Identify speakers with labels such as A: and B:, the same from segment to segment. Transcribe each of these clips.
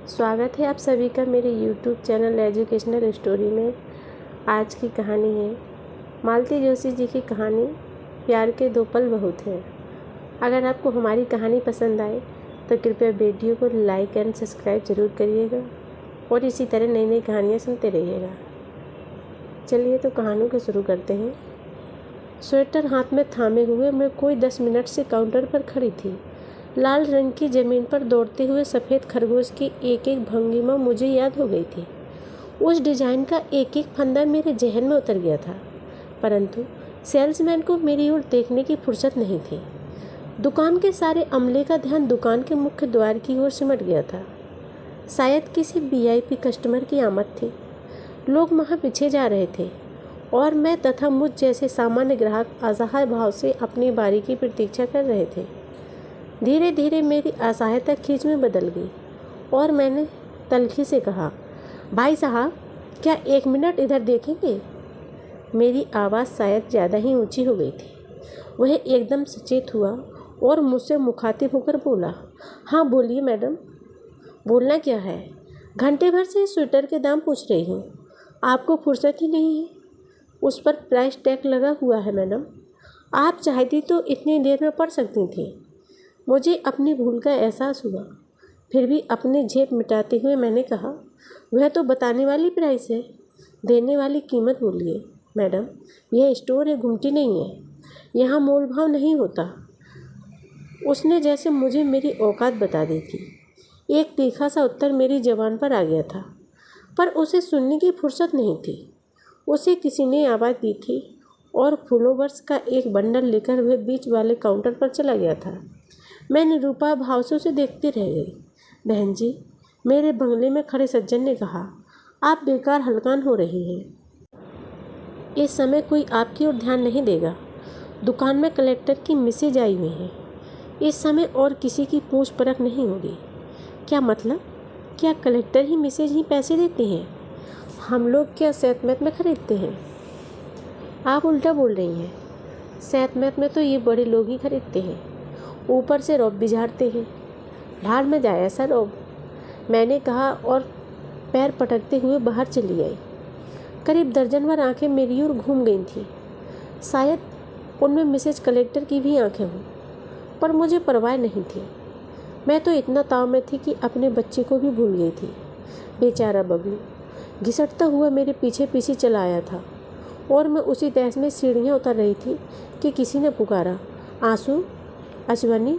A: स्वागत है आप सभी का मेरे YouTube चैनल एजुकेशनल स्टोरी में। आज की कहानी है मालती जोशी जी की कहानी प्यार के दो पल बहुत हैं। अगर आपको हमारी कहानी पसंद आए तो कृपया वीडियो को लाइक एंड सब्सक्राइब ज़रूर करिएगा और इसी तरह नई नई कहानियाँ सुनते रहिएगा। चलिए तो कहानी को शुरू करते हैं। स्वेटर हाथ में थामे हुए मैं कोई 10 मिनट से काउंटर पर खड़ी थी। लाल रंग की ज़मीन पर दौड़ते हुए सफ़ेद खरगोश की एक एक भंगिमा मुझे याद हो गई थी। उस डिज़ाइन का एक एक फंदा मेरे जहन में उतर गया था, परंतु सेल्समैन को मेरी ओर देखने की फुर्सत नहीं थी। दुकान के सारे अमले का ध्यान दुकान के मुख्य द्वार की ओर सिमट गया था। शायद किसी वीआईपी कस्टमर की आमद थी। लोग वहाँ पीछे जा रहे थे और मैं तथा मुझ जैसे सामान्य ग्राहक असहाय भाव से अपनी बारी की प्रतीक्षा कर रहे थे। धीरे धीरे मेरी असहायता खींच में बदल गई और मैंने तल्खी से कहा, भाई साहब, क्या 1 मिनट इधर देखेंगे? मेरी आवाज़ शायद ज़्यादा ही ऊंची हो गई थी। वह एकदम सचेत हुआ और मुझसे मुखातिब होकर बोला, हाँ बोलिए मैडम। बोलना क्या है? घंटे भर से स्वेटर के दाम पूछ रही हूँ, आपको फुर्सत ही नहीं है। उस पर प्राइस टैग लगा हुआ है मैडम। आप चाहती तो इतनी देर में पढ़ सकती थी। मुझे अपनी भूल का एहसास हुआ। फिर भी अपनी झेप मिटाते हुए मैंने कहा, वह तो बताने वाली प्राइस है, देने वाली कीमत बोलिए मैडम। यह स्टोर है, घुमटी नहीं है। यहाँ मोल भाव नहीं होता। उसने जैसे मुझे मेरी औकात बता दी थी। एक तीखा सा उत्तर मेरी ज़बान पर आ गया था, पर उसे सुनने की फुर्सत नहीं थी। उसे किसी ने आवाज़ दी थी और फ्लोवर्स का एक बंडल लेकर वह बीच वाले काउंटर पर चला गया था। मैं निरूपा भाव से उसे देखती रह गई। बहन जी, मेरे बंगले में खड़े सज्जन ने कहा, आप बेकार हलकान हो रही हैं। इस समय कोई आपकी ओर ध्यान नहीं देगा। दुकान में कलेक्टर की मिसेज आई हुई है। इस समय और किसी की पूछ परख नहीं होगी। क्या मतलब? क्या कलेक्टर ही मिसेज ही पैसे देते हैं? हम लोग क्या सैतमैत में खरीदते हैं? आप उल्टा बोल रही हैं। सैतमैत में तो ये बड़े लोग ही खरीदते हैं। ऊपर से रौब भी झाड़ते हैं। भाड़ में जाए ऐसा रौब, मैंने कहा और पैर पटकते हुए बाहर चली आई। करीब दर्जन भर आँखें मेरी ओर घूम गई थीं। शायद उनमें मिसेज कलेक्टर की भी आँखें हों, पर मुझे परवाह नहीं थी। मैं तो इतना ताव में थी कि अपने बच्चे को भी भूल गई थी। बेचारा बबलू घिसटता हुआ मेरे पीछे पीछे चला आया था और मैं उसी तहस में सीढ़ियाँ उतर रही थी कि किसी ने पुकारा, आंसू। अजवानी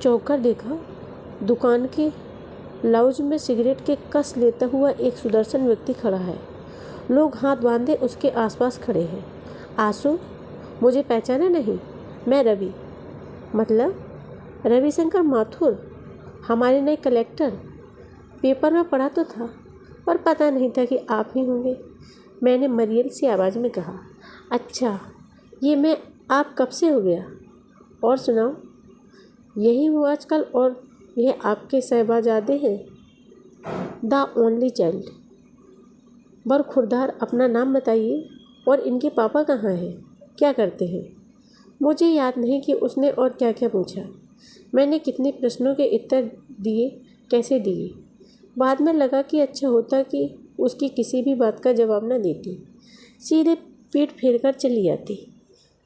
A: चौंक कर देखा। दुकान के लाउंज में सिगरेट के कस लेता हुआ एक सुदर्शन व्यक्ति खड़ा है। लोग हाथ बांधे उसके आसपास खड़े हैं। आंसू, मुझे पहचाना नहीं? मैं रवि, मतलब रविशंकर माथुर, हमारे नए कलेक्टर। पेपर में पढ़ा तो था, पर पता नहीं था कि आप ही होंगे। मैंने मरियल सी आवाज़ में कहा, अच्छा, ये मैं आप कब से हो गया? और सुनाओ, यही हूँ आजकल। और यह आपके शहबाजादे हैं, द ओनली चाइल्ड। बरखुरदार, अपना नाम बताइए और इनके पापा कहाँ हैं, क्या करते हैं? मुझे याद नहीं कि उसने और क्या क्या पूछा। मैंने कितने प्रश्नों के उत्तर दिए, कैसे दिए। बाद में लगा कि अच्छा होता कि उसकी किसी भी बात का जवाब न देती, सीधे पीठ फेर कर चली आती।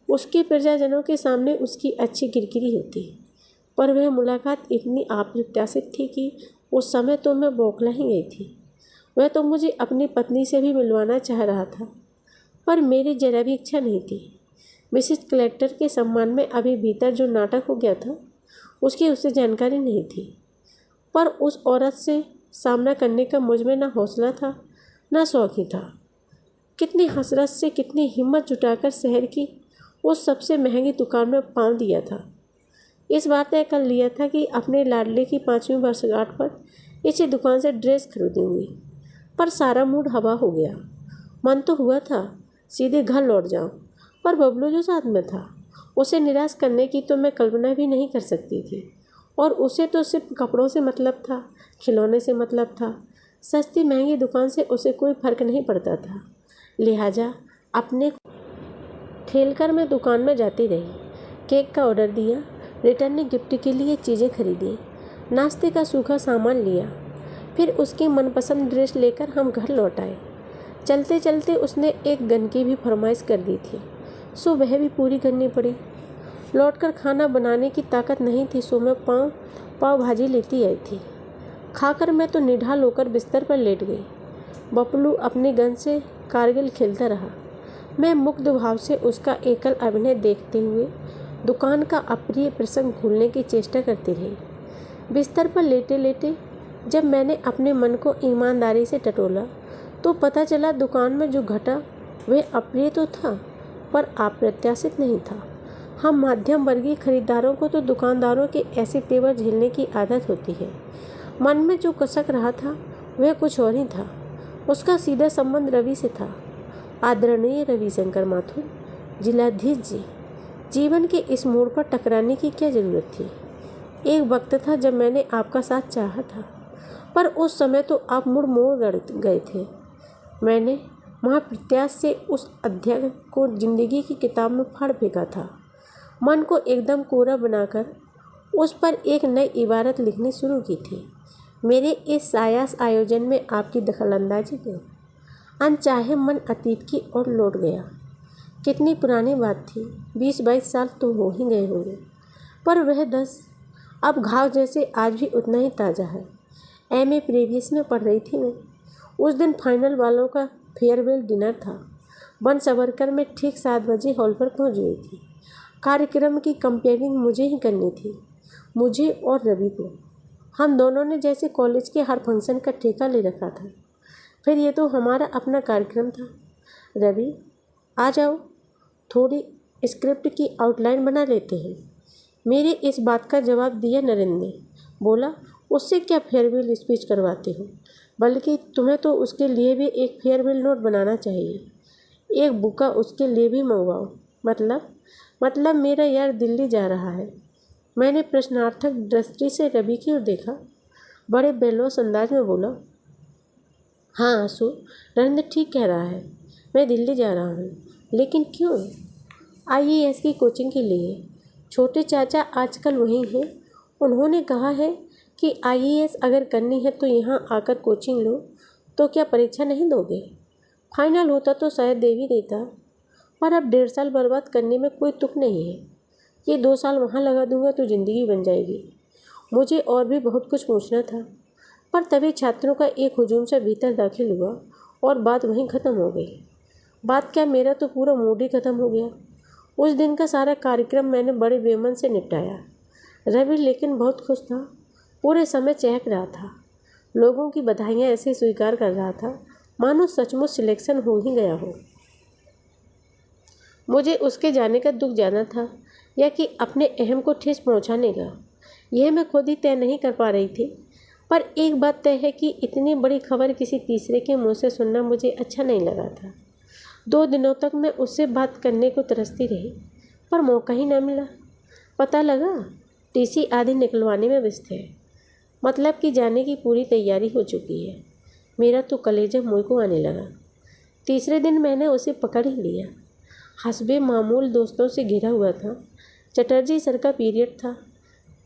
A: उसके प्रजाजनों के सामने उसकी अच्छी किरकिरी होती, पर वह मुलाकात इतनी अप्रत्याशित थी कि उस समय तो मैं बौखला ही गई थी। वह तो मुझे अपनी पत्नी से भी मिलवाना चाह रहा था, पर मेरी जरा भी इच्छा नहीं थी। मिसेज कलेक्टर के सम्मान में अभी भीतर जो नाटक हो गया था, उसकी उससे जानकारी नहीं थी, पर उस औरत से सामना करने का मुझ में न हौसला था न शौक ही था। कितनी हसरत से, कितनी हिम्मत जुटाकर शहर की उस सबसे महंगी दुकान में पाँव दिया था। इस बार तय कर लिया था कि अपने लाडले की 5वीं वर्षगांठ पर इसी दुकान से ड्रेस खरीदूंगी, पर सारा मूड हवा हो गया। मन तो हुआ था सीधे घर लौट जाऊं, पर बबलू जो साथ में था, उसे निराश करने की तो मैं कल्पना भी नहीं कर सकती थी। और उसे तो सिर्फ कपड़ों से मतलब था, खिलौने से मतलब था। सस्ती महंगी दुकान से उसे कोई फर्क नहीं पड़ता था। लिहाजा अपने खेलकर मैं दुकान में जाती रही। केक का ऑर्डर दिया, रिटर्न गिफ्ट के लिए चीज़ें खरीदी, नाश्ते का सूखा सामान लिया। फिर उसकी मनपसंद ड्रेस लेकर हम घर लौट आए। चलते चलते उसने एक गन की भी फरमाइश कर दी थी, सो वह भी पूरी करनी पड़ी। लौटकर खाना बनाने की ताकत नहीं थी, सो मैं पाव भाजी लेती आई थी। खाकर मैं तो निढाल होकर बिस्तर पर लेट गई। बबलू अपनी गन से कारगिल खेलता रहा। मैं मुग्ध भाव से उसका एकल अभिनय देखते हुए दुकान का अप्रिय प्रसंग भूलने की चेष्टा करती रही। बिस्तर पर लेटे लेटे जब मैंने अपने मन को ईमानदारी से टटोला तो पता चला दुकान में जो घटा वह अप्रिय तो था, पर अप्रत्याशित नहीं था। हम मध्यम वर्गीय खरीदारों को तो दुकानदारों के ऐसे तेवर झेलने की आदत होती है। मन में जो कसक रहा था वह कुछ और ही था। उसका सीधा संबंध रवि से था। आदरणीय रविशंकर माथुर, जिलाधीश जी, जीवन के इस मोड़ पर टकराने की क्या ज़रूरत थी? एक वक्त था जब मैंने आपका साथ चाहा था, पर उस समय तो आप मुड़ गए थे। मैंने महाप्रत्याश से उस अध्याय को जिंदगी की किताब में फाड़ फेंका था। मन को एकदम कोरा बनाकर उस पर एक नई इबारत लिखनी शुरू की थी। मेरे इस सायास आयोजन में आपकी दखलंदाजी क्यों? अनचाहे मन अतीत की ओर लौट गया। कितनी पुरानी बात थी, 20-22 साल तो हो ही गए होंगे, पर वह 10 अब घाव जैसे आज भी उतना ही ताज़ा है। MA प्रीवियस में पढ़ रही थी मैं। उस दिन फाइनल वालों का फेयरवेल डिनर था। बन सवरकर में ठीक 7 बजे हॉल पर पहुंच गई थी। कार्यक्रम की कंपेयरिंग मुझे ही करनी थी, मुझे और रवि को। हम दोनों ने जैसे कॉलेज के हर फंक्शन का ठेका ले रखा था। फिर ये तो हमारा अपना कार्यक्रम था। रवि, आ जाओ, थोड़ी स्क्रिप्ट की आउटलाइन बना लेते हैं। मेरे इस बात का जवाब दिया नरेंद्र ने। बोला, उससे क्या फेयरवेल स्पीच करवाते हो, बल्कि तुम्हें तो उसके लिए भी एक फेयरवेल नोट बनाना चाहिए। एक बुका उसके लिए भी मंगवाओ। मतलब मेरा यार दिल्ली जा रहा है। मैंने प्रश्नार्थक दृष्टि से रवि की ओर देखा। बड़े बेलौस अंदाज में बोला, हाँ आंसू, नरेंद्र ठीक कह रहा है। मैं दिल्ली जा रहा हूँ। लेकिन क्यों? IAS की कोचिंग के लिए। छोटे चाचा आजकल वहीं हैं। उन्होंने कहा है कि IAS अगर करनी है तो यहाँ आकर कोचिंग लो। तो क्या परीक्षा नहीं दोगे? फाइनल होता तो शायद दे भी देता, पर अब 1.5 साल बर्बाद करने में कोई तुक नहीं है। ये 2 साल वहाँ लगा दूंगा तो ज़िंदगी बन जाएगी। मुझे और भी बहुत कुछ पूछना था, पर तभी छात्रों का एक हुजूम से भीतर दाखिल हुआ और बात वहीं ख़त्म हो गई। बात क्या, मेरा तो पूरा मूड ही ख़त्म हो गया। उस दिन का सारा कार्यक्रम मैंने बड़े बेमन से निपटाया। रवि लेकिन बहुत खुश था। पूरे समय चहक रहा था। लोगों की बधाइयाँ ऐसे स्वीकार कर रहा था मानो सचमुच सिलेक्शन हो ही गया हो। मुझे उसके जाने का दुख ज़्यादा था या कि अपने अहम को ठेस पहुंचाने का, यह मैं खुद ही तय नहीं कर पा रही थी। पर एक बात तय है कि इतनी बड़ी खबर किसी तीसरे के मुंह से सुनना मुझे अच्छा नहीं लगा था। 2 दिनों तक मैं उससे बात करने को तरसती रही, पर मौका ही ना मिला। पता लगा TC आदि निकलवाने में व्यस्त है। मतलब कि जाने की पूरी तैयारी हो चुकी है। मेरा तो कलेजा मुँह को आने लगा। तीसरे दिन मैंने उसे पकड़ ही लिया। हस्बे मामूल दोस्तों से घिरा हुआ था। चटर्जी सर का पीरियड था,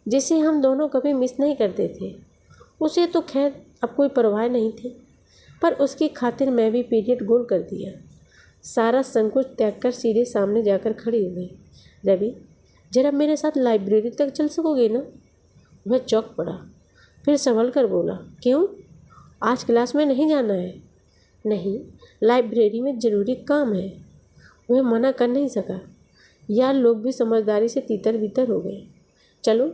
A: जिसे हम दोनों कभी मिस नहीं करते थे। उसे तो खैर अब कोई परवाह नहीं थी, पर उसकी खातिर मैं भी पीरियड गोल कर दिया। सारा संकोच त्याग कर सीधे सामने जाकर खड़ी हो गई। रवि, जरा मेरे साथ लाइब्रेरी तक चल सकोगे ना? वह चौंक पड़ा, फिर संभल कर बोला, क्यों? आज क्लास में नहीं जाना है? नहीं, लाइब्रेरी में ज़रूरी काम है। वह मना कर नहीं सका। यार, लोग भी समझदारी से तीतर बीतर हो गए। चलो,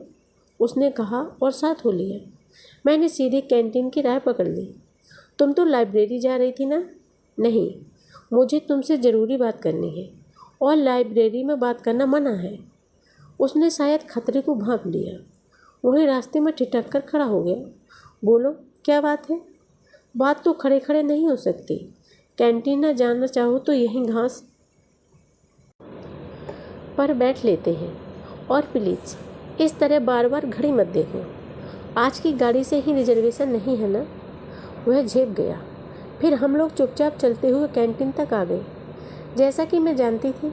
A: उसने कहा और साथ हो लिया। मैंने सीधे कैंटीन की राह पकड़ ली। तुम तो लाइब्रेरी जा रही थी ना? नहीं, मुझे तुमसे ज़रूरी बात करनी है और लाइब्रेरी में बात करना मना है। उसने शायद खतरे को भांप लिया। वही रास्ते में ठिठक कर खड़ा हो गया। बोलो, क्या बात है? बात तो खड़े खड़े नहीं हो सकती। कैंटीन ना जाना चाहो तो यहीं घास पर बैठ लेते हैं। और प्लीज़ इस तरह बार बार घड़ी मत देखो। आज की गाड़ी से ही रिजर्वेशन नहीं है ना? वह झेप गया। फिर हम लोग चुपचाप चलते हुए कैंटीन तक आ गए। जैसा कि मैं जानती थी,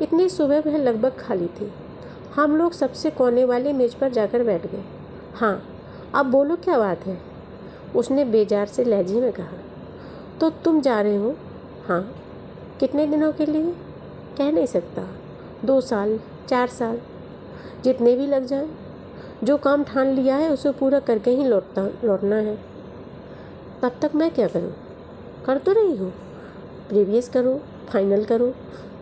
A: इतनी सुबह वह लगभग खाली थी। हम लोग सबसे कोने वाले मेज पर जाकर बैठ गए। हाँ, अब बोलो, क्या बात है? उसने बेजार से लहजे में कहा। तो तुम जा रहे हो? हाँ। कितने दिनों के लिए? कह नहीं सकता। 2 साल, 4 साल, जितने भी लग जाएं। जो काम ठान लिया है उसे पूरा करके ही लौटना है। तब तक मैं क्या करूं? कर तो रही हूँ। प्रीवियस करो, फाइनल करो,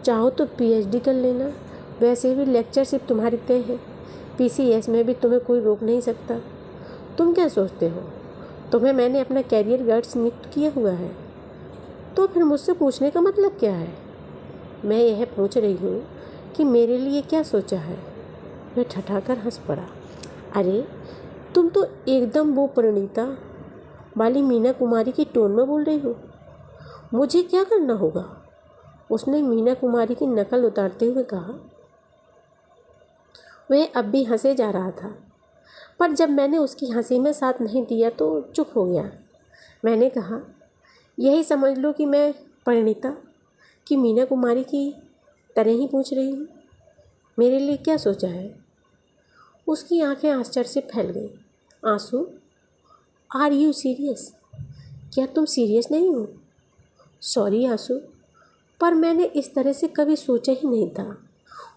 A: चाहो तो PhD कर लेना। वैसे भी लेक्चरशिप तुम्हारी तय है। PCS में भी तुम्हें कोई रोक नहीं सकता। तुम क्या सोचते हो तुम्हें मैंने अपना कैरियर गाइड्स नियुक्त किया हुआ है? तो फिर मुझसे पूछने का मतलब क्या है? मैं यह पूछ रही हूँ कि मेरे लिए क्या सोचा है। वह ठठाकर हंस पड़ा। अरे तुम तो एकदम वो परिणीता वाली मीना कुमारी की टोन में बोल रही हो। मुझे क्या करना होगा? उसने मीना कुमारी की नकल उतारते हुए कहा। वह अब भी हंसे जा रहा था, पर जब मैंने उसकी हंसी में साथ नहीं दिया तो चुप हो गया। मैंने कहा, यही समझ लो कि मैं परिणीता की मीना कुमारी की तरह ही पूछ रही हूँ, मेरे लिए क्या सोचा है? उसकी आंखें आश्चर्य से फैल गई। आंसू? Are you serious? क्या तुम सीरियस नहीं हो? सॉरी आंसू, पर मैंने इस तरह से कभी सोचा ही नहीं था।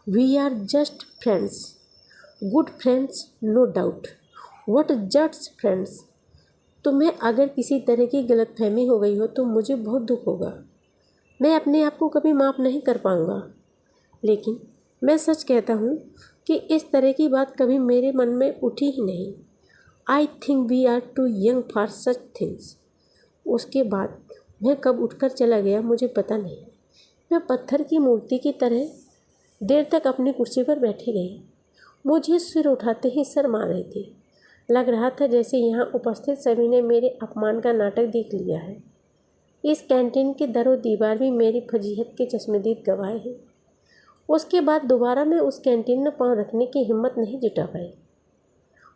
A: We are just friends, good friends, no doubt. What just friends? तुम्हें अगर किसी तरह की गलतफहमी हो गई हो तो मुझे बहुत दुख होगा। मैं अपने आप को कभी माफ़ नहीं कर पाऊँगा, लेकिन मैं सच कहता हूँ कि इस तरह की बात कभी मेरे मन में उठी ही नहीं। I think we are too young for such things. उसके बाद वह कब उठकर चला गया मुझे पता नहीं। वह पत्थर की मूर्ति की तरह देर तक अपनी कुर्सी पर बैठी रही। मुझे सिर उठाते ही शर्म आ रही थी। लग रहा था जैसे यहाँ उपस्थित सभी ने मेरे अपमान का नाटक देख लिया है। इस कैंटीन के दरो दीवार भी मेरी फजीहत के चश्मदीद गवाह हैं। उसके बाद दोबारा मैं उस कैंटीन में पाँव रखने की हिम्मत नहीं जुटा पाई।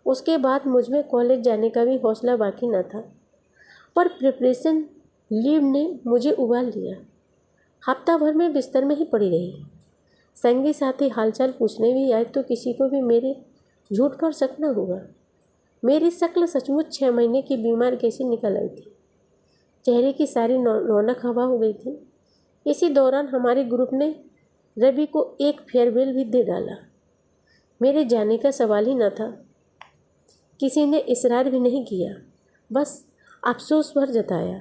A: उसके बाद मुझ में कॉलेज जाने का भी हौसला बाकी न था, पर प्रिपरेशन लीव ने मुझे उबाल लिया। हफ्ता भर में बिस्तर में ही पड़ी रही। संगी साथी हालचाल पूछने भी आए तो किसी को भी मेरे झूठ पर शक न होगा। मेरी शक्ल सचमुच 6 महीने की बीमार कैसी निकल आई थी। चेहरे की सारी रौनक हवा हो गई थी। इसी दौरान हमारे ग्रुप ने रवि को एक फेयरवेल भी दे डाला। मेरे जाने का सवाल ही न था। किसी ने इसरार भी नहीं किया, बस अफसोस भर जताया।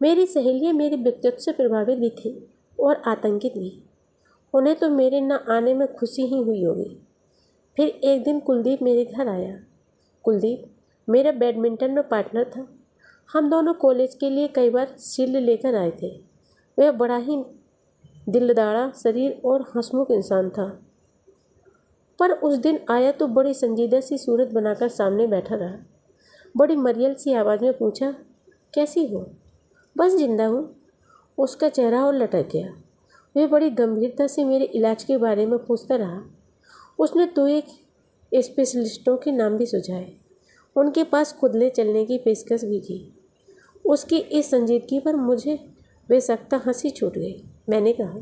A: मेरी सहेलियाँ मेरे व्यक्तित्व से प्रभावित भी थी और आतंकित भी। उन्हें तो मेरे न आने में खुशी ही हुई होगी। फिर एक दिन कुलदीप मेरे घर आया। कुलदीप मेरा बैडमिंटन में पार्टनर था। हम दोनों कॉलेज के लिए कई बार शील्ड लेकर आए थे। वह बड़ा ही दिलदाड़ा शरीर और हंसमुख इंसान था, पर उस दिन आया तो बड़ी संजीदा सी सूरत बनाकर सामने बैठा रहा। बड़ी मरियल सी आवाज़ में पूछा, कैसी हो? बस जिंदा हूँ। उसका चेहरा और लटक गया। वह बड़ी गंभीरता से मेरे इलाज के बारे में पूछता रहा। उसने तो एक स्पेशलिस्टों के नाम भी सुझाए। उनके पास खुद ले चलने की पेशकश भी की। उसकी इस संजीदगी पर मुझे बेसख्ता हंसी छूट गई। मैंने कहा,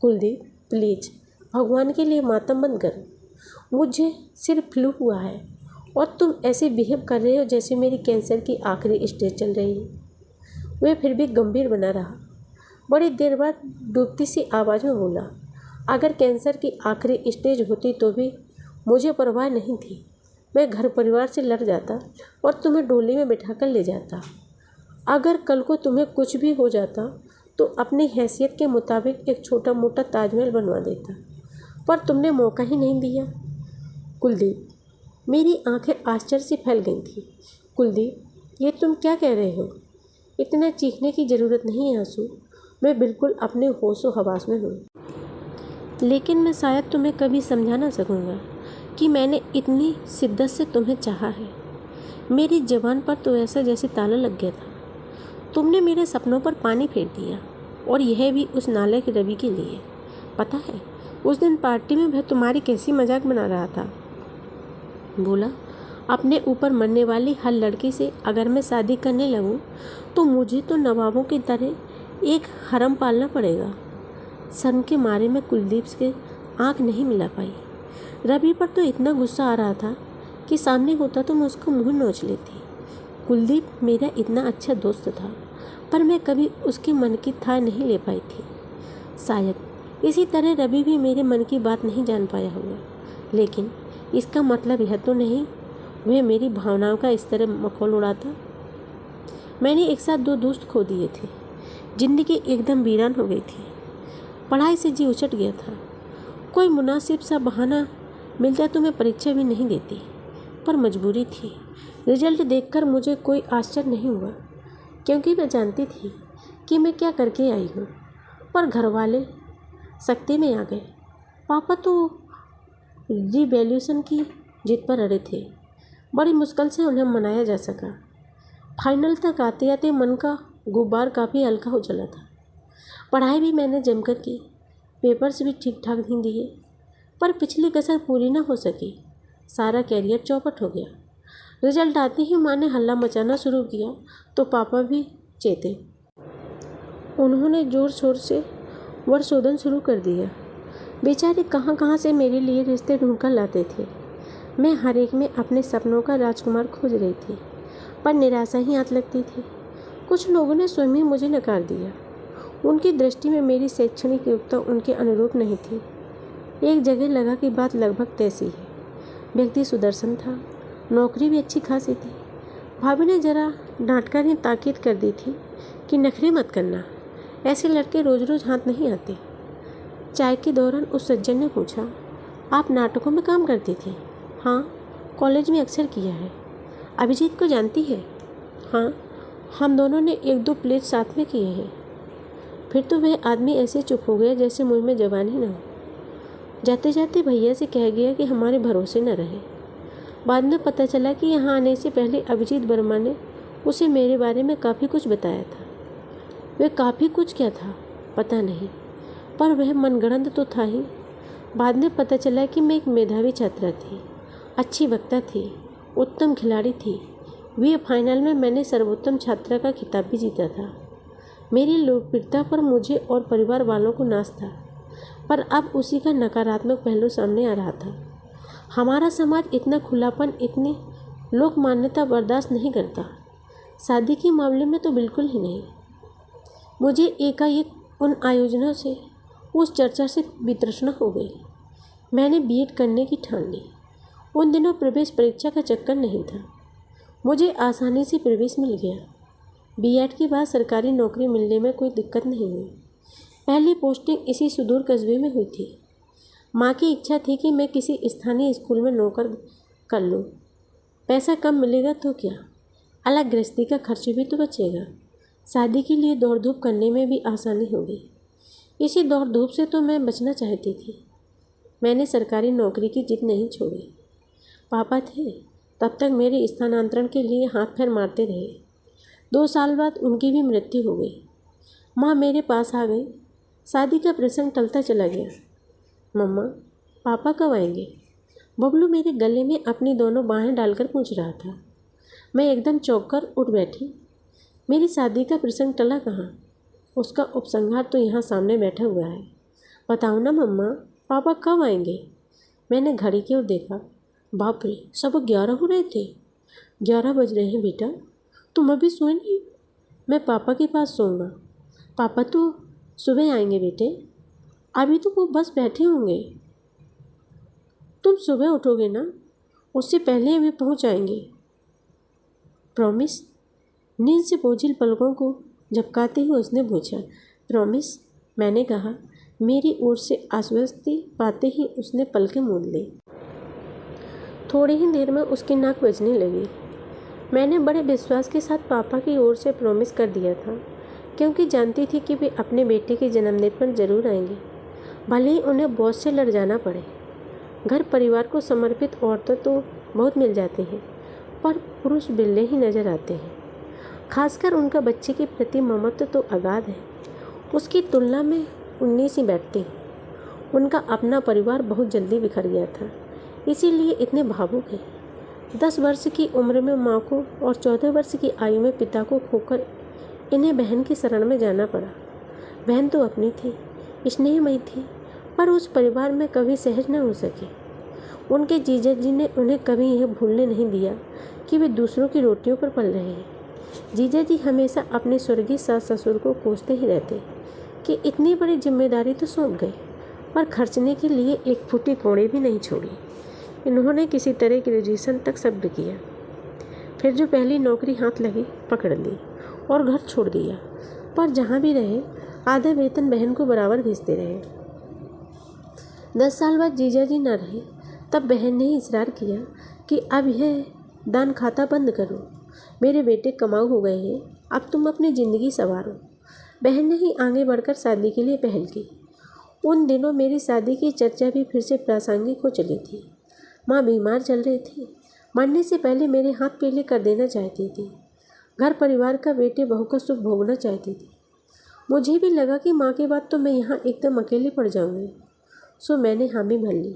A: कुलदीप प्लीज़ भगवान के लिए मातम बंद करो। मुझे सिर्फ फ्लू हुआ है और तुम ऐसे बिहेव कर रहे हो जैसे मेरी कैंसर की आखिरी स्टेज चल रही है। वह फिर भी गंभीर बना रहा। बड़ी देर बाद डूबती सी आवाज़ में बोला, अगर कैंसर की आखिरी स्टेज होती तो भी मुझे परवाह नहीं थी। मैं घर परिवार से लड़ जाता और तुम्हें डोली में बिठाकर ले जाता। अगर कल को तुम्हें कुछ भी हो जाता तो अपनी हैसियत के मुताबिक एक छोटा मोटा ताजमहल बनवा देता, पर तुमने मौका ही नहीं दिया। कुलदीप, मेरी आंखें आश्चर्य से फैल गई थी। कुलदीप, ये तुम क्या कह रहे हो? इतना चीखने की ज़रूरत नहीं है आंसू। मैं बिल्कुल अपने होशो हवास में हूँ, लेकिन मैं शायद तुम्हें कभी समझा ना सकूँगा कि मैंने इतनी शिद्दत से तुम्हें चाहा है। मेरी ज़बान पर तो ऐसा जैसे ताला लग गया था। तुमने मेरे सपनों पर पानी फेर दिया, और यह भी उस नालायक रवि के लिए। पता है उस दिन पार्टी में वह तुम्हारी कैसी मजाक बना रहा था। बोला, अपने ऊपर मरने वाली हर लड़की से अगर मैं शादी करने लगूं तो मुझे तो नवाबों की तरह एक हरम पालना पड़ेगा। शर्म के मारे मैं कुलदीप से आंख नहीं मिला पाई। रवि पर तो इतना गुस्सा आ रहा था कि सामने होता तो मैं उसका मुंह नोच लेती। कुलदीप मेरा इतना अच्छा दोस्त था, पर मैं कभी उसके मन की थाह नहीं ले पाई थी। शायद इसी तरह रवि भी मेरे मन की बात नहीं जान पाया होगा, लेकिन इसका मतलब यह तो नहीं वह मेरी भावनाओं का इस तरह मखौल उड़ाता। मैंने एक साथ 2 दोस्त खो दिए थे। जिंदगी एकदम वीरान हो गई थी। पढ़ाई से जी उचट गया था। कोई मुनासिब सा बहाना मिलता तो मैं परीक्षा भी नहीं देती, पर मजबूरी थी। रिजल्ट देखकर मुझे कोई आश्चर्य नहीं हुआ, क्योंकि मैं जानती थी कि मैं क्या करके आई हूँ। पर घर वाले सख्ती में आ गए। पापा तो रिवैल्यूएशन की जिद पर अड़े थे। बड़ी मुश्किल से उन्हें मनाया जा सका। फाइनल तक आते आते मन का गुब्बार काफ़ी हल्का हो चला था। पढ़ाई भी मैंने जमकर की, पेपर्स भी ठीक ठाक नहीं दिए, पर पिछली कसर पूरी ना हो सकी। सारा कैरियर चौपट हो गया। रिजल्ट आते ही माँ ने हल्ला मचाना शुरू किया तो पापा भी चेते। उन्होंने ज़ोर शोर से वर्षोधन शुरू कर दिया। बेचारे कहाँ कहाँ से मेरे लिए रिश्ते ढूंढ कर लाते थे। मैं हर एक में अपने सपनों का राजकुमार खोज रही थी, पर निराशा ही हाथ लगती थी। कुछ लोगों ने स्वयं ही मुझे नकार दिया। उनकी दृष्टि में मेरी शैक्षणिक योग्यता उनके अनुरूप नहीं थी। एक जगह लगा कि बात लगभग तैसी है। व्यक्ति सुदर्शन था, नौकरी भी अच्छी खासी थी। भाभी ने जरा डांटकर ही ताकीद कर दी थी कि नखरे मत करना, ऐसे लड़के रोज़ रोज़ हाथ नहीं आते। चाय के दौरान उस सज्जन ने पूछा, आप नाटकों में काम करती थी? हाँ, कॉलेज में अक्सर किया है। अभिजीत को जानती है? हाँ, हम दोनों ने 1-2 प्ले साथ में किए हैं। फिर तो वह आदमी ऐसे चुप हो गया जैसे मुँह में जबान ही न हो। जाते जाते भैया से कह गया कि हमारे भरोसे न रहे। बाद में पता चला कि यहाँ आने से पहले अभिजीत वर्मा ने उसे मेरे बारे में काफ़ी कुछ बताया था। वह काफ़ी कुछ क्या था पता नहीं, पर वह मनगढ़ंत तो था ही। बाद में पता चला कि मैं एक मेधावी छात्रा थी, अच्छी वक्ता थी, उत्तम खिलाड़ी थी। वे फाइनल में मैंने सर्वोत्तम छात्रा का खिताब भी जीता था। मेरी लोकप्रियता पर मुझे और परिवार वालों को नाज था, पर अब उसी का नकारात्मक पहलू सामने आ रहा था। हमारा समाज इतना खुलापन, इतनी लोक मान्यता बर्दाश्त नहीं करता। शादी के मामले में तो बिल्कुल ही नहीं। मुझे एकाएक उन आयोजनों से, उस चर्चा से वितृष्णा हो गई। मैंने बीएड करने की ठान ली। उन दिनों प्रवेश परीक्षा का चक्कर नहीं था। मुझे आसानी से प्रवेश मिल गया। बीएड के बाद सरकारी नौकरी मिलने में कोई दिक्कत नहीं हुई। पहली पोस्टिंग इसी सुदूर कस्बे में हुई थी। माँ की इच्छा थी कि मैं किसी स्थानीय स्कूल में नौकर कर लूँ। पैसा कम मिलेगा तो क्या, अलग गृहस्थी का खर्च भी तो बचेगा। शादी के लिए दौड़ धूप करने में भी आसानी होगी। इसी दौड़ धूप से तो मैं बचना चाहती थी। मैंने सरकारी नौकरी की जिद नहीं छोड़ी। पापा थे तब तक मेरे स्थानांतरण के लिए हाथ पैर मारते रहे। 2 साल बाद उनकी भी मृत्यु हो गई। माँ मेरे पास आ गई। शादी का प्रसंग टलता चला गया। मम्मा, पापा कब आएंगे? बबलू मेरे गले में अपनी दोनों बाहें डालकर पूछ रहा था। मैं एकदम चौंक कर उठ बैठी। मेरी शादी का प्रसंग टला कहाँ? उसका उपसंहार तो यहाँ सामने बैठा हुआ है। बताओ ना मम्मा, पापा कब आएंगे? मैंने घड़ी की ओर देखा। बाप रे, सब 11 हो रहे थे। 11 बज रहे हैं बेटा, तुम अभी सोए नहीं? मैं पापा के पास सोऊंगा। पापा तो सुबह आएंगे बेटे, अभी तो वो बस बैठे होंगे। तुम सुबह उठोगे ना, उससे पहले वे पहुंच आएंगे। प्रॉमिस? नींद से बोझिल पलकों को झपकाते हुए उसने पूछा। प्रॉमिस, मैंने कहा। मेरी ओर से आश्वस्ति पाते ही उसने पलकें मूंद ली। थोड़ी ही देर में उसकी नाक बजने लगी। मैंने बड़े विश्वास के साथ पापा की ओर से प्रॉमिस कर दिया था, क्योंकि जानती थी कि वे अपने बेटे के जन्मदिन पर ज़रूर आएंगे, भले ही उन्हें बॉस से लड़ जाना पड़े। घर परिवार को समर्पित औरतें तो बहुत मिल जाती हैं, पर पुरुष बिल्ले ही नज़र आते हैं। खासकर उनका बच्चे के प्रति ममत्व तो अगाध है। उसकी तुलना में 19 ही बैठती हैं। उनका अपना परिवार बहुत जल्दी बिखर गया था, इसीलिए इतने भावुक हैं। 10 वर्ष की उम्र में माँ को और 14 वर्ष की आयु में पिता को खोकर इन्हें बहन की शरण में जाना पड़ा। बहन तो अपनी थी, स्नेहमयी थी, पर उस परिवार में कभी सहज न हो सकी। उनके जीजा जी ने उन्हें कभी यह भूलने नहीं दिया कि वे दूसरों की रोटियों पर पल रहे हैं। जीजा जी हमेशा अपने स्वर्गीय सास ससुर को कोसते ही रहते कि इतनी बड़ी जिम्मेदारी तो सौंप गए, पर खर्चने के लिए एक फूटी कौड़ी भी नहीं छोड़ी। इन्होंने किसी तरह ग्रेजुएशन तक सब्र किया, फिर जो पहली नौकरी हाथ लगी पकड़ ली और घर छोड़ दिया, पर जहाँ भी रहे आधा वेतन बहन को बराबर भेजते रहे। 10 साल बाद जीजा जी न रहे, तब बहन ने इसरार किया कि अब यह दान खाता बंद करो, मेरे बेटे कमाऊ हो गए हैं, अब तुम अपनी ज़िंदगी संवारो। बहन ने ही आगे बढ़कर शादी के लिए पहल की। उन दिनों मेरी शादी की चर्चा भी फिर से प्रासंगिक हो चली थी। माँ बीमार चल रही थी, मरने से पहले मेरे हाथ पीले कर देना चाहती थी। घर परिवार का बेटे बहू का सुख भोगना चाहती थी। मुझे भी लगा कि माँ के बाद तो मैं यहाँ एकदम अकेली पड़ जाऊँगी, सो मैंने हामी भर ली।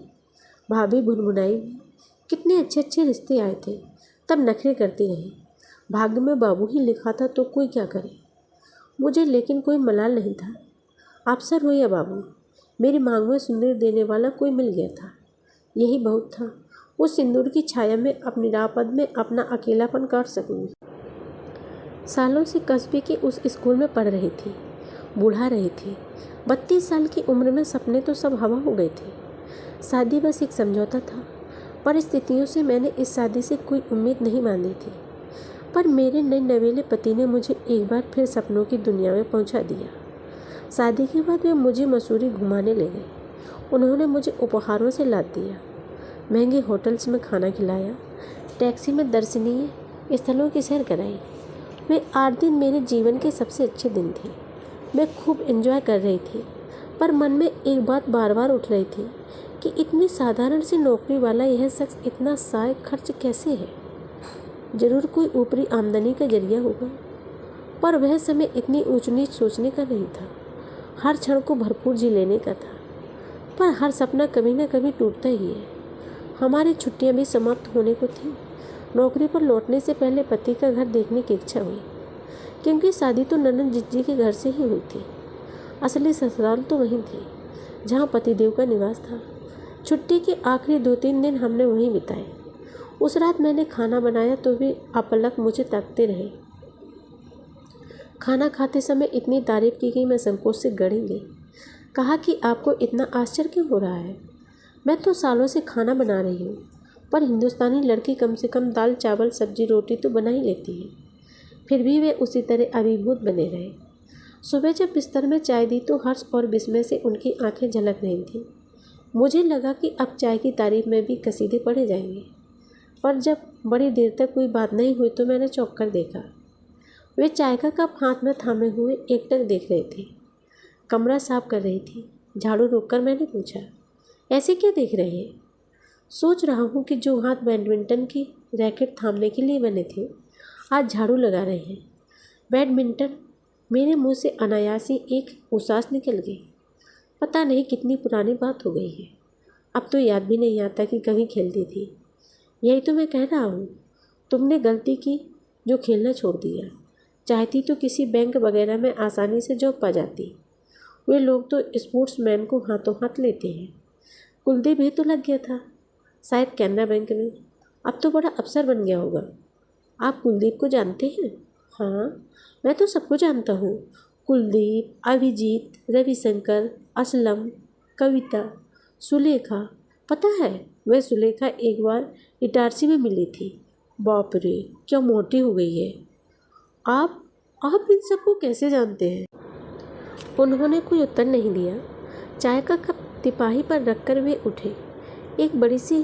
A: भाभी भुनभुनाई भी, कितने अच्छे अच्छे रिश्ते आए थे, तब नखरे करती रही। भाग्य में बाबू ही लिखा था तो कोई क्या करे। मुझे लेकिन कोई मलाल नहीं था। अफसर हो या बाबू, मेरी मांग में सिंदूर देने वाला कोई मिल गया था, यही बहुत था। उस सिंदूर की छाया में अपनी निरापद में अपना अकेलापन काट सकूंगी। सालों से कस्बे के उस स्कूल में पढ़ रही थी, बुढ़ा रही थी। 32 साल की उम्र में सपने तो सब हवा हो गए थे। शादी बस एक समझौता था। परिस्थितियों से मैंने इस शादी से कोई उम्मीद नहीं बांधी थी, पर मेरे नए नवेले पति ने मुझे एक बार फिर सपनों की दुनिया में पहुंचा दिया। शादी के बाद वे मुझे मसूरी घुमाने ले गए। उन्होंने मुझे उपहारों से लाद दिया, महंगे होटल्स में खाना खिलाया, टैक्सी में दर्शनीय स्थलों की सैर कराई। वे 8 दिन मेरे जीवन के सबसे अच्छे दिन थे। मैं खूब एंजॉय कर रही थी, पर मन में एक बात बार बार उठ रही थी कि इतनी साधारण सी नौकरी वाला यह शख्स इतना साय खर्च कैसे है। जरूर कोई ऊपरी आमदनी का जरिया होगा, पर वह समय इतनी ऊंच नीच सोचने का नहीं था। हर क्षण को भरपूर जी लेने का था, पर हर सपना कभी न कभी टूटता ही है। हमारी छुट्टियां भी समाप्त होने को थी। नौकरी पर लौटने से पहले पति का घर देखने की इच्छा हुई, क्योंकि शादी तो ननद जिज्जी के घर से ही हुई थी। असली ससुराल तो वहीं थी जहाँ पतिदेव का निवास था। छुट्टी के आखिरी 2-3 दिन हमने वहीं बिताए। उस रात मैंने खाना बनाया तो भी अपलक मुझे ताकते रहे। खाना खाते समय इतनी तारीफ की कि मैं संकोच से गड़ी गई। कहा कि आपको इतना आश्चर्य क्यों हो रहा है? मैं तो सालों से खाना बना रही हूँ, पर हिंदुस्तानी लड़की कम से कम दाल चावल सब्जी रोटी तो बना ही लेती है। फिर भी वे उसी तरह अभिभूत बने रहे। सुबह जब बिस्तर में चाय दी तो हर्ष और विस्मय से उनकी आंखें झलक रही थीं। मुझे लगा कि अब चाय की तारीफ में भी कसीदे पढ़े जाएंगे, पर जब बड़ी देर तक कोई बात नहीं हुई तो मैंने चौंक कर देखा। वे चाय का कप हाथ में थामे हुए एकटक देख रहे थे। कमरा साफ कर रही थी। झाड़ू रोककर मैंने पूछा, ऐसे क्यों देख रहे हैं? सोच रहा हूँ कि जो हाथ बैडमिंटन की रैकेट थामने के लिए बने थे आज झाड़ू लगा रहे हैं। बैडमिंटन, मेरे मुंह से अनायास ही एक उसास निकल गई। पता नहीं कितनी पुरानी बात हो गई है, अब तो याद भी नहीं आता कि कभी खेलती थी। यही तो मैं कह रहा हूँ, तुमने गलती की जो खेलना छोड़ दिया। चाहती तो किसी बैंक वगैरह में आसानी से जॉब पा जाती। वे लोग तो स्पोर्ट्समैन को हाथों हाथ लेते हैं। कुलदीप भी तो लग गया था, शायद कैनरा बैंक में। अब तो बड़ा अफसर बन गया होगा। आप कुलदीप को जानते हैं? हाँ, मैं तो सबको जानता हूँ। कुलदीप, अभिजीत, रविशंकर, असलम, कविता, सुलेखा। पता है, वह सुलेखा एक बार इटारसी में मिली थी। बाप रे, क्या मोटी हो गई है। आप इन सबको कैसे जानते हैं? उन्होंने कोई उत्तर नहीं दिया। चाय का कप तिपाही पर रखकर वे उठे। एक बड़ी सी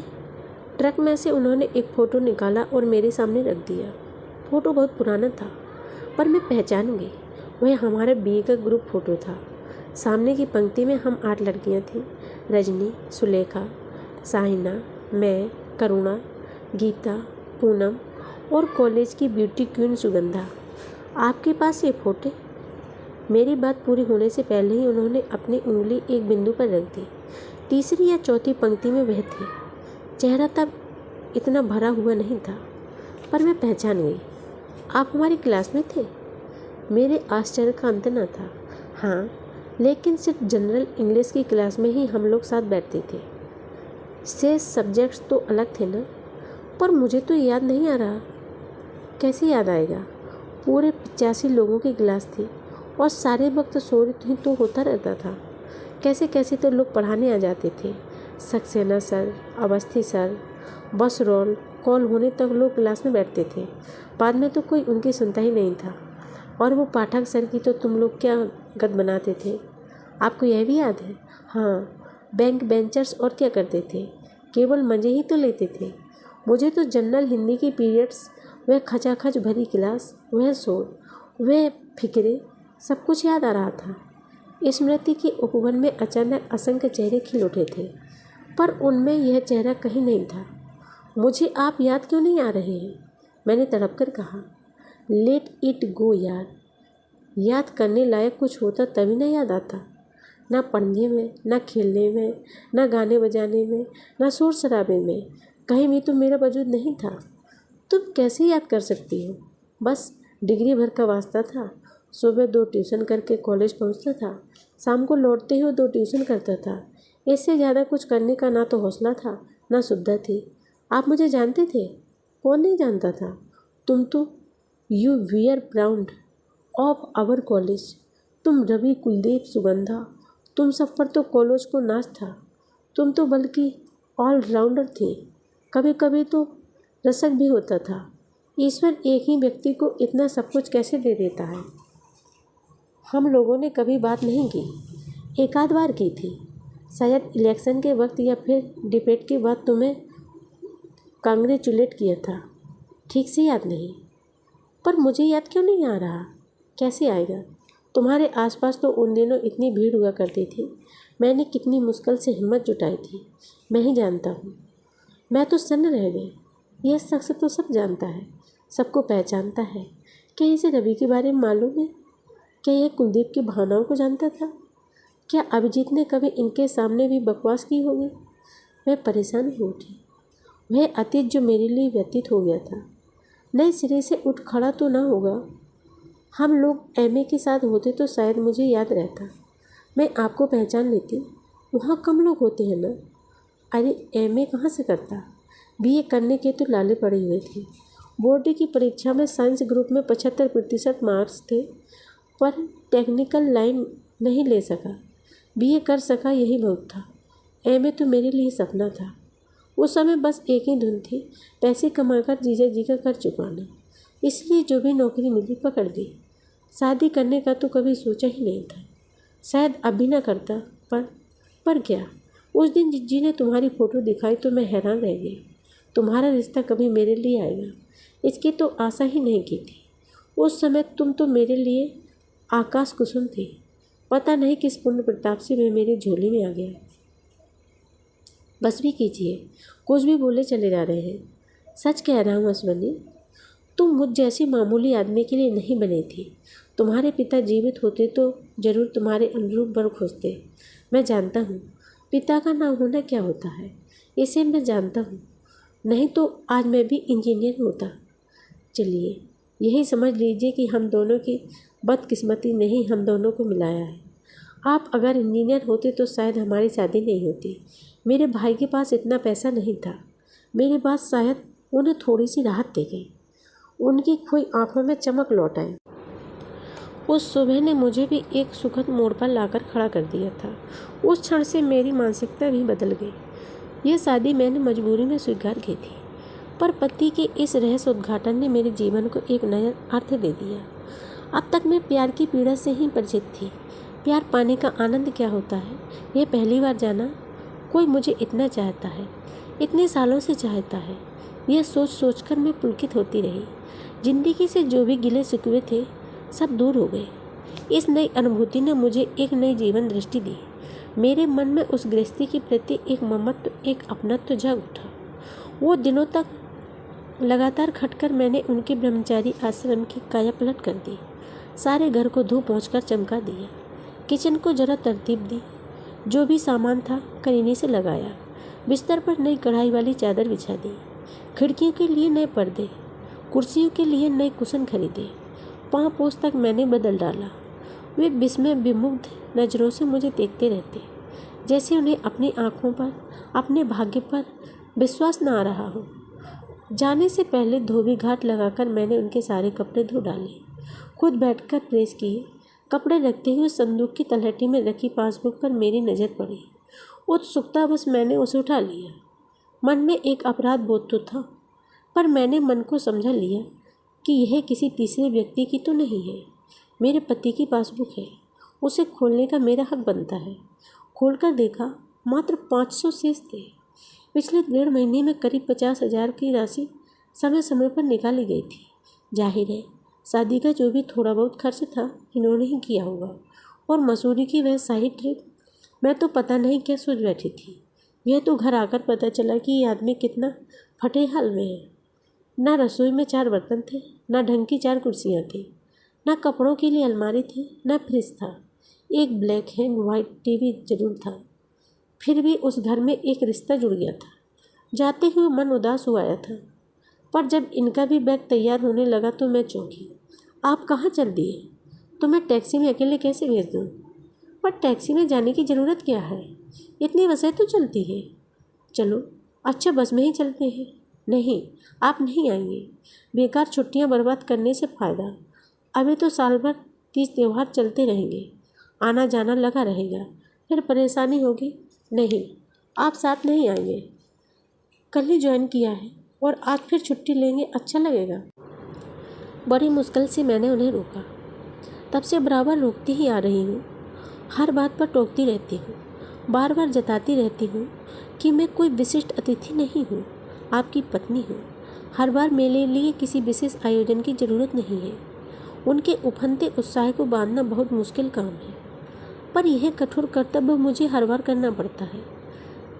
A: ट्रक में से उन्होंने एक फ़ोटो निकाला और मेरे सामने रख दिया। फ़ोटो बहुत पुराना था, पर मैं पहचान गई। वह हमारे बीए का ग्रुप फ़ोटो था। सामने की पंक्ति में हम 8 लड़कियां थीं। रजनी, सुलेखा, साहिना, मैं, करुणा, गीता, पूनम और कॉलेज की ब्यूटी क्वीन सुगंधा। आपके पास ये फ़ोटो? मेरी बात पूरी होने से पहले ही उन्होंने अपनी उंगली एक बिंदु पर रख दी। तीसरी या चौथी पंक्ति में वह थे। चेहरा तब इतना भरा हुआ नहीं था, पर मैं पहचान गई। आप हमारी क्लास में थे? मेरे आश्चर्य का अंत न था। हाँ, लेकिन सिर्फ जनरल इंग्लिश की क्लास में ही हम लोग साथ बैठते थे। शेष सब्जेक्ट्स तो अलग थे ना, पर मुझे तो याद नहीं आ रहा। कैसे याद आएगा? पूरे 85 लोगों की क्लास थी और सारे वक्त शोर ही तो होता रहता था। कैसे कैसे तो लोग पढ़ाने आ जाते थे। सक्सेना सर, अवस्थी सर, बस रोल कॉल होने तक लोग क्लास में बैठते थे। बाद में तो कोई उनकी सुनता ही नहीं था। और वो पाठक सर की तो तुम लोग क्या गद बनाते थे। आपको यह भी याद है? हाँ, बैंक बेंचर्स और क्या करते थे, केवल मज़े ही तो लेते थे। मुझे तो जनरल हिंदी की पीरियड्स, वह खचाखच भरी क्लास, वह शोर, वह फिक्रे, सब कुछ याद आ रहा था। स्मृति के उपवन में अचानक असंख्य चेहरे खिल उठे थे, पर उनमें यह चेहरा कहीं नहीं था। मुझे आप याद क्यों नहीं आ रहे हैं? मैंने तड़प कर कहा। लेट इट गो यार। याद करने लायक कुछ होता तभी ना याद आता। ना पढ़ने में, ना खेलने में, ना गाने बजाने में, ना शोर शराबे में, कहीं भी तो मेरा वजूद नहीं था। तुम कैसे याद कर सकती हो? बस डिग्री भर का वास्ता था। सुबह 2 ट्यूशन करके कॉलेज पहुंचता था, शाम को लौटते हुए 2 ट्यूशन करता था। इससे ज़्यादा कुछ करने का ना तो हौसला था, ना सुविधा थी। आप मुझे जानते थे? कौन नहीं जानता था? तुम तो you were proud of our college. तुम रवि, कुलदीप, सुगंधा, तुम सब पर तो कॉलेज को नाच था। तुम तो बल्कि ऑलराउंडर थे। कभी कभी तो रसक भी होता था। ईश्वर एक ही व्यक्ति को इतना सब कुछ कैसे दे देता है? हम लोगों ने कभी बात नहीं की। एक आध बार की थी, शायद इलेक्शन के वक्त या फिर डिबेट के बाद तुम्हें कांग्रेचुलेट किया था। ठीक से याद नहीं। पर मुझे याद क्यों नहीं आ रहा? कैसे आएगा? तुम्हारे आसपास तो उन दिनों इतनी भीड़ हुआ करती थी। मैंने कितनी मुश्किल से हिम्मत जुटाई थी, मैं ही जानता हूँ। मैं तो सन्न रह गई। यह शख्स तो सब जानता है, सबको पहचानता है। क्या इसे रवि के बारे में मालूम है? क्या यह कुलदीप की भावनाओं को जानता था? क्या अभिजीत ने कभी इनके सामने भी बकवास की होगी? मैं परेशान हो उठी। वह अतीत जो मेरे लिए व्यतीत हो गया था, नए सिरे से उठ खड़ा तो ना होगा। हम लोग एमए के साथ होते तो शायद मुझे याद रहता, मैं आपको पहचान लेती। वहाँ कम लोग होते हैं ना। अरे एमए कहाँ से करता? बीए करने के तो लाले पड़े हुए थे। बोर्ड की परीक्षा में साइंस ग्रुप में 75% मार्क्स थे, पर टेक्निकल लाइन नहीं ले सका। बीए कर सका, यही बहुत था। एमए तो मेरे लिए सपना था। उस समय बस एक ही धुन थी, पैसे कमाकर जीजा जी का कर चुकाना। इसलिए जो भी नौकरी मिली पकड़ दी। शादी करने का तो कभी सोचा ही नहीं था। शायद अब भी ना करता, पर क्या, उस दिन जिज्जी ने तुम्हारी फ़ोटो दिखाई तो मैं हैरान रह गई। तुम्हारा रिश्ता कभी मेरे लिए आएगा, इसकी तो आशा ही नहीं की थी। उस समय तुम तो मेरे लिए आकाश कुसुम थी। पता नहीं किस पुण्य प्रताप से मैं मेरी झोली में आ गया। बस भी कीजिए, कुछ भी बोले चले जा रहे हैं। सच कह रहा हूँ अश्वनी, तुम मुझ जैसी मामूली आदमी के लिए नहीं बनी थी। तुम्हारे पिता जीवित होते तो जरूर तुम्हारे अनुरूप वर खोजते। मैं जानता हूँ पिता का ना होना क्या होता है, इसे मैं जानता हूँ। नहीं तो आज मैं भी इंजीनियर होता। चलिए यही समझ लीजिए कि हम दोनों की बदकिस्मती ने ही हम दोनों को मिलाया है। आप अगर इंजीनियर होते तो शायद हमारी शादी नहीं होती। मेरे भाई के पास इतना पैसा नहीं था। मेरी बात शायद उन्हें थोड़ी सी राहत दे गई। उनकी खोई आंखों में चमक लौट आई। उस सुबह ने मुझे भी एक सुखद मोड़ पर लाकर खड़ा कर दिया था। उस क्षण से मेरी मानसिकता भी बदल गई। यह शादी मैंने मजबूरी में स्वीकार की थी, पर पति के इस रहस्य उद्घाटन ने मेरे जीवन को एक नया अर्थ दे दिया। अब तक मैं प्यार की पीड़ा से ही परिचित थी। प्यार पाने का आनंद क्या होता है, यह पहली बार जाना। कोई मुझे इतना चाहता है, इतने सालों से चाहता है, यह सोच सोचकर मैं पुलकित होती रही। जिंदगी से जो भी गिले शिकवे थे सब दूर हो गए। इस नई अनुभूति ने मुझे एक नई जीवन दृष्टि दी। मेरे मन में उस गृहस्थी के प्रति एक ममत्व, एक अपनत्व जाग उठा। वो दिनों तक लगातार खटकर मैंने उनके ब्रह्मचारी आश्रम की काया पलट कर दी। सारे घर को धो पोंछकर चमका दिया, किचन को जरा तरतीब दी, जो भी सामान था करीने से लगाया, बिस्तर पर नई कढ़ाई वाली चादर बिछा दी, खिड़कियों के लिए नए पर्दे, कुर्सियों के लिए नए कुशन खरीदे, पाँव पोछ तक मैंने बदल डाला। वे विस्मय विमुग्ध नज़रों से मुझे देखते रहते, जैसे उन्हें अपनी आँखों पर अपने भाग्य पर विश्वास न आ रहा हो। जाने से पहले धोबी घाट लगाकर मैंने उनके सारे कपड़े धो डाले, खुद बैठकर प्रेस किए। कपड़े रखते हुए संदूक की तलहटी में रखी पासबुक पर मेरी नज़र पड़ी। उत्सुकता बस मैंने उसे उठा लिया। मन में एक अपराध बोध तो था, पर मैंने मन को समझा लिया कि यह किसी तीसरे व्यक्ति की तो नहीं है, मेरे पति की पासबुक है। उसे खोलने का मेरा हक बनता है। खोलकर देखा, मात्र 500 शेष थे। पिछले 1.5 महीने में करीब 50,000 की राशि समय समय पर निकाली गई थी। जाहिर है शादी का जो भी थोड़ा बहुत खर्च था इन्होंने ही किया होगा। और मसूरी की वह शाही ट्रिप, मैं तो पता नहीं क्या सोच बैठी थी। यह तो घर आकर पता चला कि ये आदमी कितना फटे हाल में है। ना रसोई में 4 बर्तन थे, ना ढंग की 4 कुर्सियाँ थी, ना कपड़ों के लिए अलमारी थी, ना फ्रिज था। एक ब्लैक एंड वाइट टीवी जरूर था। फिर भी उस घर में एक रिश्ता जुड़ गया था। जाते हुए मन उदास हुआ आया था, पर जब इनका भी बैग तैयार होने लगा तो मैं चौंकी। आप कहाँ चल दिए? तो मैं टैक्सी में अकेले कैसे भेज दूँ? पर टैक्सी में जाने की ज़रूरत क्या है? इतनी बसें तो चलती है। चलो अच्छा बस में ही चलते हैं। नहीं, आप नहीं आएंगे। बेकार छुट्टियाँ बर्बाद करने से फ़ायदा। अभी तो साल भर 30 त्यौहार चलते रहेंगे, आना जाना लगा रहेगा, फिर परेशानी होगी। नहीं, आप साथ नहीं आएंगे। कल ही ज्वाइन किया है और आज फिर छुट्टी लेंगे, अच्छा लगेगा? बड़ी मुश्किल से मैंने उन्हें रोका। तब से बराबर रोकती ही आ रही हूँ। हर बात पर टोकती रहती हूँ, बार बार जताती रहती हूँ कि मैं कोई विशिष्ट अतिथि नहीं हूँ, आपकी पत्नी हूँ। हर बार मेरे लिए किसी विशेष आयोजन की ज़रूरत नहीं है। उनके उफनते उत्साह को बांधना बहुत मुश्किल काम है, पर यह कठोर कर्तव्य मुझे हर बार करना पड़ता है।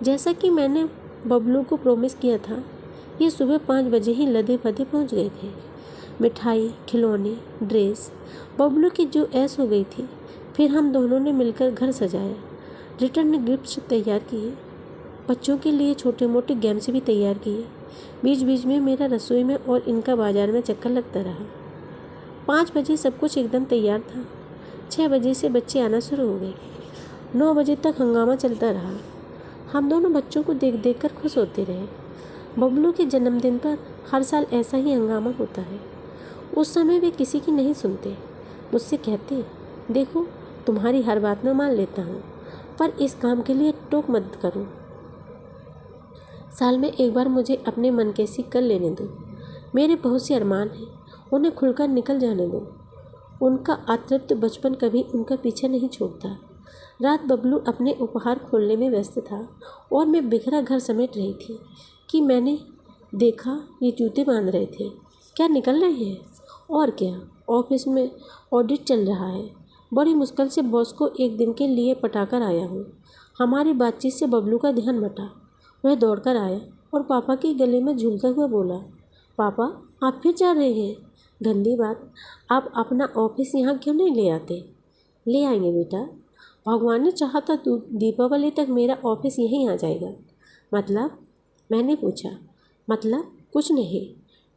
A: जैसा कि मैंने बबलू को प्रॉमिस किया था, ये सुबह 5 बजे ही लदे पदे पहुँच गए थे। मिठाई, खिलौने, ड्रेस, बबलू की जो ऐश हो गई थी। फिर हम दोनों ने मिलकर घर सजाया, रिटर्न गिफ्ट्स तैयार किए, बच्चों के लिए छोटे मोटे गेम्स भी तैयार किए। बीच बीच में मेरा रसोई में और इनका बाजार में चक्कर लगता रहा। 5 बजे सब कुछ एकदम तैयार था। 6 बजे से बच्चे आना शुरू हो गए। 9 बजे तक हंगामा चलता रहा। हम दोनों बच्चों को देख देख कर खुश होते रहे। बबलू के जन्मदिन पर हर साल ऐसा ही हंगामा होता है। उस समय वे किसी की नहीं सुनते। मुझसे कहते, देखो तुम्हारी हर बात मैं मान लेता हूँ, पर इस काम के लिए टोक मत करो। साल में एक बार मुझे अपने मन कैसी कर लेने दो। मेरे बहुत से अरमान हैं, उन्हें खुलकर निकल जाने दो। उनका अतृप्त बचपन कभी उनका पीछा नहीं छोड़ता। रात बबलू अपने उपहार खोलने में व्यस्त था और मैं बिखरा घर समेट रही थी कि मैंने देखा ये जूते बांध रहे थे। क्या निकल रहे हैं? और क्या, ऑफिस में ऑडिट चल रहा है। बड़ी मुश्किल से बॉस को एक दिन के लिए पटाकर आया हूँ। हमारी बातचीत से बबलू का ध्यान बटा। वह दौड़कर आया और पापा के गले में झूलता हुआ बोला, पापा आप फिर जा रहे हैं? गंदी बात, आप अपना ऑफिस यहाँ क्यों नहीं ले आते? ले आएंगे बेटा, भगवान ने चाहा तो दीपावली तक मेरा ऑफिस यहीं आ जाएगा। मतलब? मैंने पूछा। मतलब कुछ नहीं,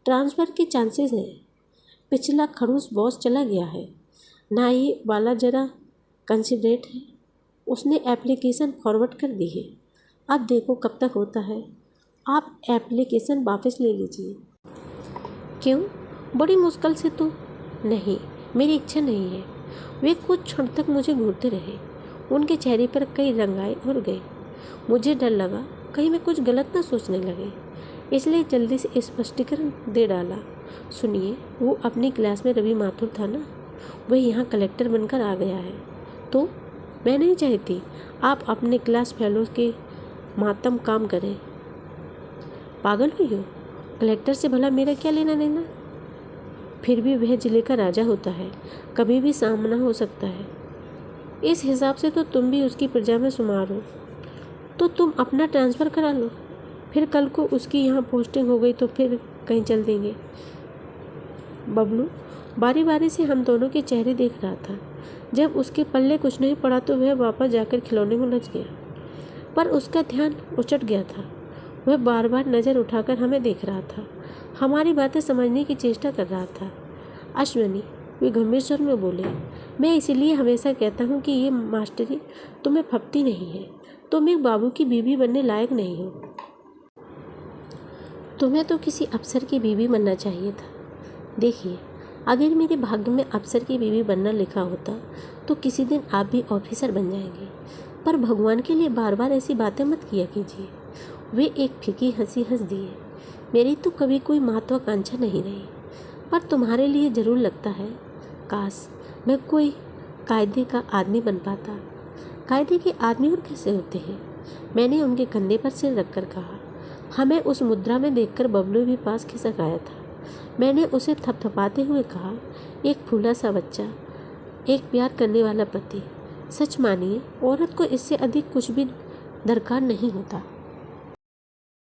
A: ट्रांसफ़र के चांसेस हैं। पिछला खड़ूस बॉस चला गया है ना, ये वाला ज़रा कंसिडरेट है। उसने एप्लीकेशन फॉरवर्ड कर दी है। अब देखो कब तक होता है। आप एप्लीकेशन वापस ले लीजिए। क्यों? बड़ी मुश्किल से तो। नहीं, मेरी इच्छा नहीं है। वे कुछ क्षण तक मुझे घूरते रहे। उनके चेहरे पर कई रंग आए और गए। मुझे डर लगा कहीं मैं कुछ गलत ना सोचने लगे, इसलिए जल्दी से स्पष्टीकरण दे डाला। सुनिए, वो अपनी क्लास में रवि माथुर था ना, वह यहाँ कलेक्टर बनकर आ गया है। तो मैं नहीं चाहती आप अपने क्लास फेलो के मातम काम करें। पागल हुई हो? कलेक्टर से भला मेरा क्या लेना देना? फिर भी वह जिले का राजा होता है, कभी भी सामना हो सकता है। इस हिसाब से तो तुम भी उसकी प्रजा में शुमार हो। तो तुम अपना ट्रांसफ़र करा लो, फिर कल को उसकी यहाँ पोस्टिंग हो गई तो फिर कहीं चल देंगे। बबलू बारी बारी से हम दोनों के चेहरे देख रहा था। जब उसके पल्ले कुछ नहीं पड़ा तो वह वापस जाकर खिलौने में लग गया, पर उसका ध्यान उचट गया था। वह बार बार नज़र उठाकर हमें देख रहा था, हमारी बातें समझने की चेष्टा कर रहा था। अश्विनी, वे गंभीर स्वर में बोले, मैं इसीलिए हमेशा कहता हूँ कि ये मास्टरी तुम्हें फपती नहीं है। तुम एक बाबू की बीवी बनने लायक नहीं हो। तुम्हें तो किसी अफसर की बीवी बनना चाहिए था। देखिए, अगर मेरे भाग्य में अफसर की बीवी बनना लिखा होता तो किसी दिन आप भी ऑफिसर बन जाएंगे। पर भगवान के लिए बार बार ऐसी बातें मत किया कीजिए। वे एक फीकी हंसी हंस दिए। मेरी तो कभी कोई महत्वाकांक्षा नहीं रही, पर तुम्हारे लिए ज़रूर लगता है काश मैं कोई कायदे का आदमी बन पाता। कायदे के आदमी और कैसे होते हैं? मैंने उनके कंधे पर सिर रखकर कहा। हमें उस मुद्रा में देखकर बबलू भी पास खिसक आया था। मैंने उसे थपथपाते हुए कहा, एक फूला सा बच्चा, एक प्यार करने वाला पति। सच मानिए, औरत को इससे अधिक कुछ भी दरकार नहीं होता।